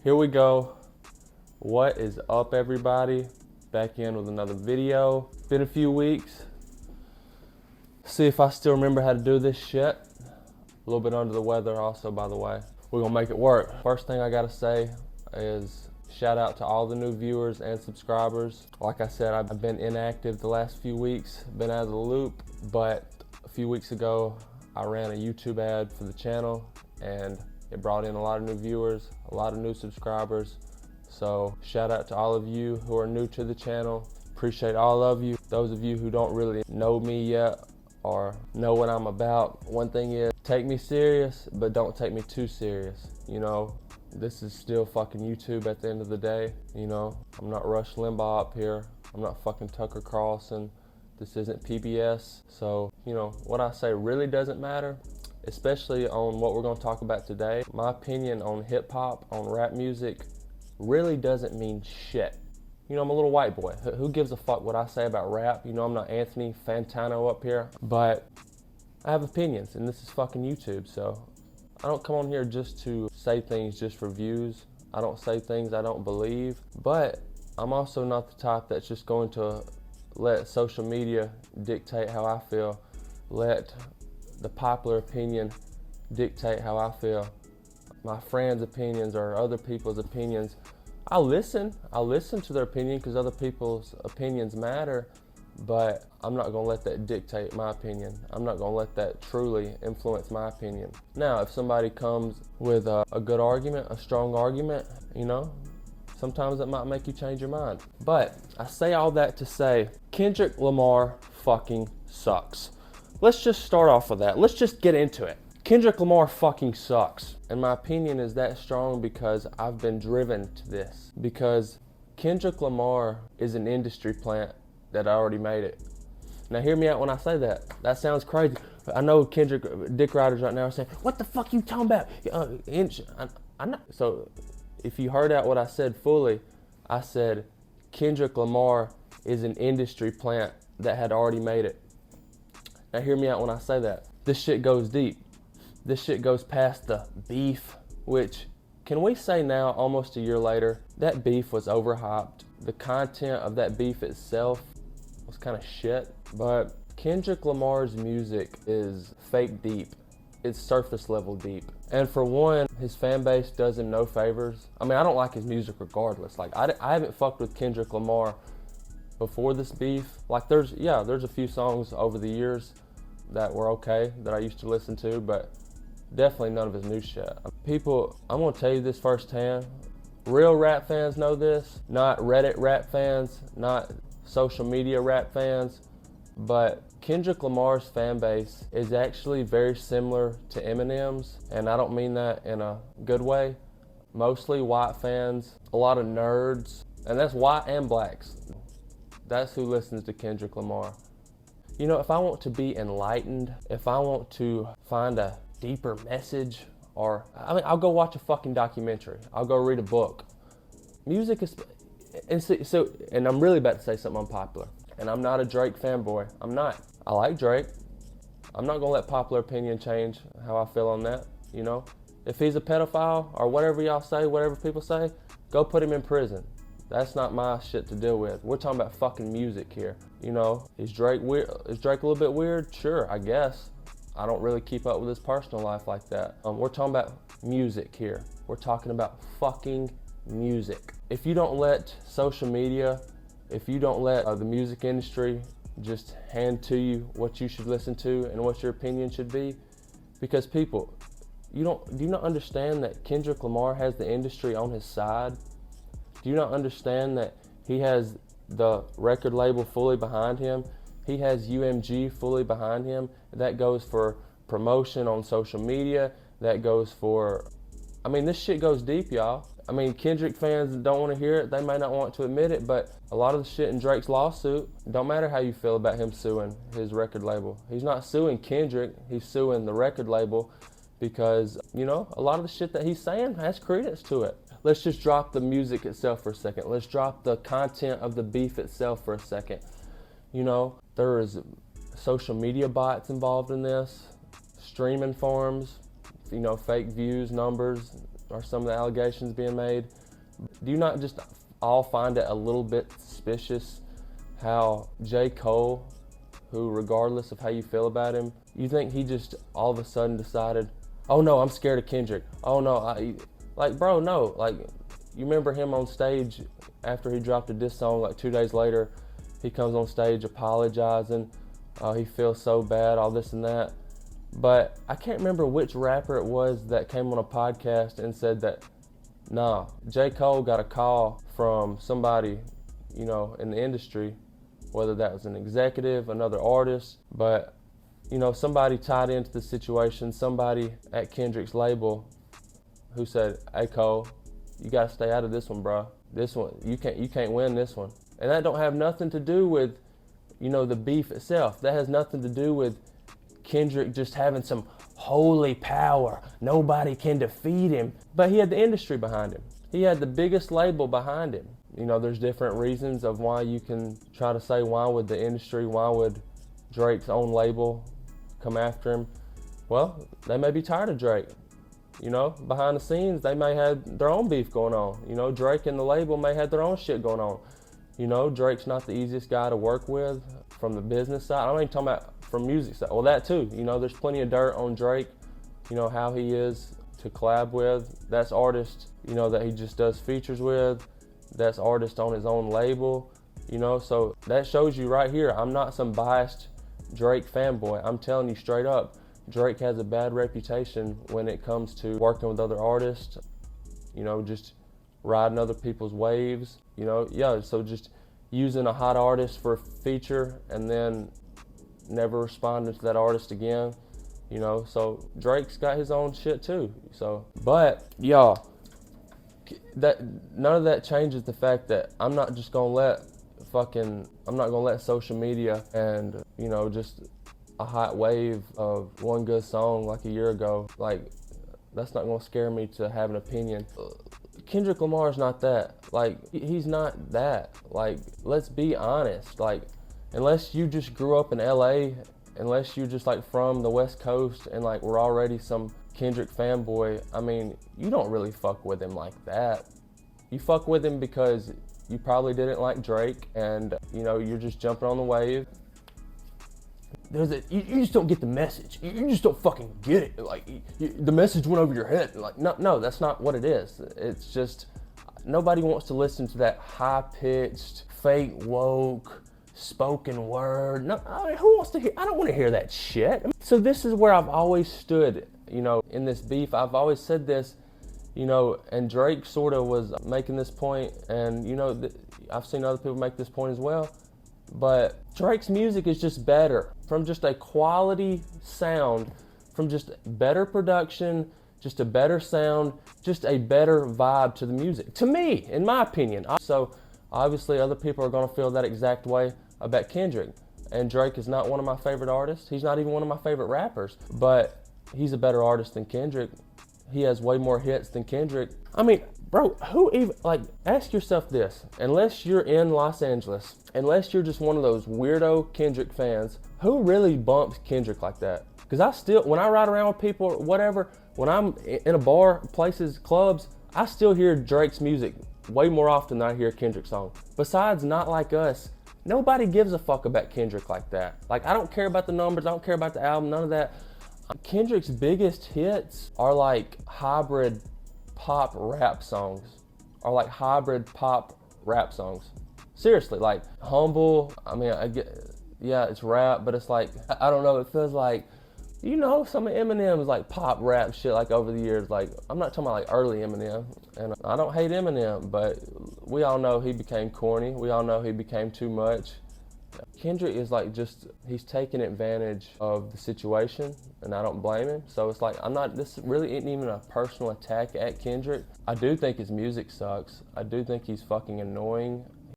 Here we go. What is up, everybody? Back in with another video. Been a few weeks. See if I still remember how to do this shit. A little bit under the weather also, by the way. We're gonna make it work. First thing I gotta say is shout out to all the new viewers and subscribers. Like I said, I've been inactive the last few weeks, been out of the loop, but a few weeks ago, I ran a YouTube ad for the channel and it brought in a lot of new viewers, a lot of new subscribers. So shout out to all of you who are new to the channel. Appreciate all of you. Those of you who don't really know me yet or know what I'm about, one thing is take me serious, but don't take me too serious. You know, this is still fucking YouTube at the end of the day. You know, I'm not Rush Limbaugh up here. I'm not fucking Tucker Carlson. This isn't PBS. So, you know, what I say really doesn't matter, especially on what we're gonna talk about today. My opinion on hip hop, on rap music, really doesn't mean shit. You know, I'm a little white boy. Who gives a fuck what I say about rap? You know, I'm not Anthony Fantano up here, but I have opinions, and this is fucking YouTube, so I don't come on here just to say things just for views. I don't say things I don't believe, but I'm also not the type that's just going to let social media dictate how I feel, let the popular opinion dictate how I feel. My friends' opinions or other people's opinions, I listen to their opinion because other people's opinions matter, but I'm not gonna let that dictate my opinion. I'm not gonna let that truly influence my opinion. Now, if somebody comes with a good argument, a strong argument, you know, sometimes that might make you change your mind. But I say all that to say, Kendrick Lamar fucking sucks. Let's just start off with that. Let's just get into it. Kendrick Lamar fucking sucks. And my opinion is that strong because I've been driven to this. Because Kendrick Lamar is an industry plant that already made it. Now hear me out when I say that. That sounds crazy. I know Kendrick dick riders right now are saying, what the fuck you talking about? I know. So if you heard out what I said fully, I said Kendrick Lamar is an industry plant that had already made it. Now hear me out when I say that. This shit goes deep. This shit goes past the beef, which, can we say now, almost a year later, that beef was overhyped. The content of that beef itself was kind of shit, but Kendrick Lamar's music is fake deep. It's surface level deep. And for one, his fan base does him no favors. I mean, I don't like his music regardless. Like, I haven't fucked with Kendrick Lamar before this beef. Like, there's a few songs over the years that were okay, that I used to listen to, but definitely none of his new shit. People, I'm gonna tell you this firsthand. Real rap fans know this, not Reddit rap fans, not social media rap fans, but Kendrick Lamar's fan base is actually very similar to Eminem's, and I don't mean that in a good way. Mostly white fans, a lot of nerds, and that's white and blacks. That's who listens to Kendrick Lamar. You know, if I want to be enlightened, if I want to find a deeper message, or, I mean, I'll go watch a fucking documentary. I'll go read a book. Music is, and I'm really about to say something unpopular, and I'm not a Drake fanboy. I'm not. I like Drake. I'm not gonna let popular opinion change how I feel on that, you know? If he's a pedophile, or whatever y'all say, whatever people say, go put him in prison. That's not my shit to deal with. We're talking about fucking music here. You know, is Drake weird? Is Drake a little bit weird? Sure, I guess. I don't really keep up with his personal life like that. We're talking about music here. We're talking about fucking music. If you don't let social media, if you don't let the music industry just hand to you what you should listen to and what your opinion should be, because people, do you not understand that Kendrick Lamar has the industry on his side? Do you not understand that he has the record label fully behind him? He has UMG fully behind him. That goes for promotion on social media. That goes for, I mean, this shit goes deep, y'all. I mean, Kendrick fans don't want to hear it. They may not want to admit it, but a lot of the shit in Drake's lawsuit, don't matter how you feel about him suing his record label. He's not suing Kendrick, he's suing the record label because, you know, a lot of the shit that he's saying has credence to it. Let's just drop the music itself for a second. Let's drop the content of the beef itself for a second. You know, there is social media bots involved in this, streaming farms, you know, fake views, numbers, are some of the allegations being made. Do you not just all find it a little bit suspicious how J. Cole, who regardless of how you feel about him, you think he just all of a sudden decided, oh no, I'm scared of Kendrick. Oh no, like bro, no. Like, you remember him on stage after he dropped a diss song, like 2 days later, he comes on stage apologizing. He feels so bad, all this and that. But I can't remember which rapper it was that came on a podcast and said that, nah, J. Cole got a call from somebody, you know, in the industry, whether that was an executive, another artist, but, you know, somebody tied into the situation, somebody at Kendrick's label who said, hey Cole, you gotta stay out of this one, bro. This one, you can't win this one. And that don't have nothing to do with, you know, the beef itself. That has nothing to do with Kendrick just having some holy power. Nobody can defeat him. But he had the industry behind him. He had the biggest label behind him. You know, there's different reasons of why you can try to say, why would the industry, why would Drake's own label come after him? Well, they may be tired of Drake. You know, behind the scenes, they may have their own beef going on. You know, Drake and the label may have their own shit going on. You know, Drake's not the easiest guy to work with from the business side. I'm not even talking about from music side. Well, that too. You know, there's plenty of dirt on Drake, you know, how he is to collab with. That's artists, you know, that he just does features with. That's artist on his own label, you know. So that shows you right here, I'm not some biased Drake fanboy. I'm telling you straight up, Drake has a bad reputation when it comes to working with other artists, you know, just riding other people's waves, you know. Yeah, so just using a hot artist for a feature and then never responding to that artist again, you know. So Drake's got his own shit too. So, but y'all, that none of that changes the fact that I'm not gonna let social media and, you know, just a hot wave of one good song like a year ago, like, that's not gonna scare me to have an opinion. Kendrick Lamar's not that. Like, he's not that. Like, let's be honest. Like, unless you just grew up in LA, unless you're just like from the West Coast and like we're already some Kendrick fanboy, I mean, you don't really fuck with him like that. You fuck with him because you probably didn't like Drake and, you know, you're just jumping on the wave. You just don't get the message. You just don't fucking get it. Like, the message went over your head. Like, no, that's not what it is. It's just, nobody wants to listen to that high-pitched, fake woke, spoken word. No, who wants to hear? I don't want to hear that shit. So this is where I've always stood, you know, in this beef. I've always said this, you know, and Drake sort of was making this point, and, you know, I've seen other people make this point as well. But Drake's music is just better, from just a quality sound, from just better production, just a better sound, just a better vibe to the music. To me, in my opinion. So obviously other people are gonna feel that exact way about Kendrick. And Drake is not one of my favorite artists. He's not even one of my favorite rappers, but he's a better artist than Kendrick. He has way more hits than Kendrick. I mean, bro, who even, like, ask yourself this. Unless you're in Los Angeles, unless you're just one of those weirdo Kendrick fans, who really bumps Kendrick like that? Because I still, when I ride around with people or whatever, when I'm in a bar, places, clubs, I still hear Drake's music way more often than I hear Kendrick's song. Besides Not Like Us, nobody gives a fuck about Kendrick like that. Like, I don't care about the numbers, I don't care about the album, none of that. Kendrick's biggest hits are like hybrid pop rap songs. Seriously, like Humble, I mean, I get, yeah, it's rap, but it's like, I don't know, it feels like, you know, some of Eminem's like pop rap shit like over the years. Like, I'm not talking about like early Eminem, and I don't hate Eminem, but we all know he became corny. We all know he became too much. Kendrick is like just, he's taking advantage of the situation, and I don't blame him. So it's like, this really isn't even a personal attack at Kendrick. I do think his music sucks. I do think he's fucking annoying.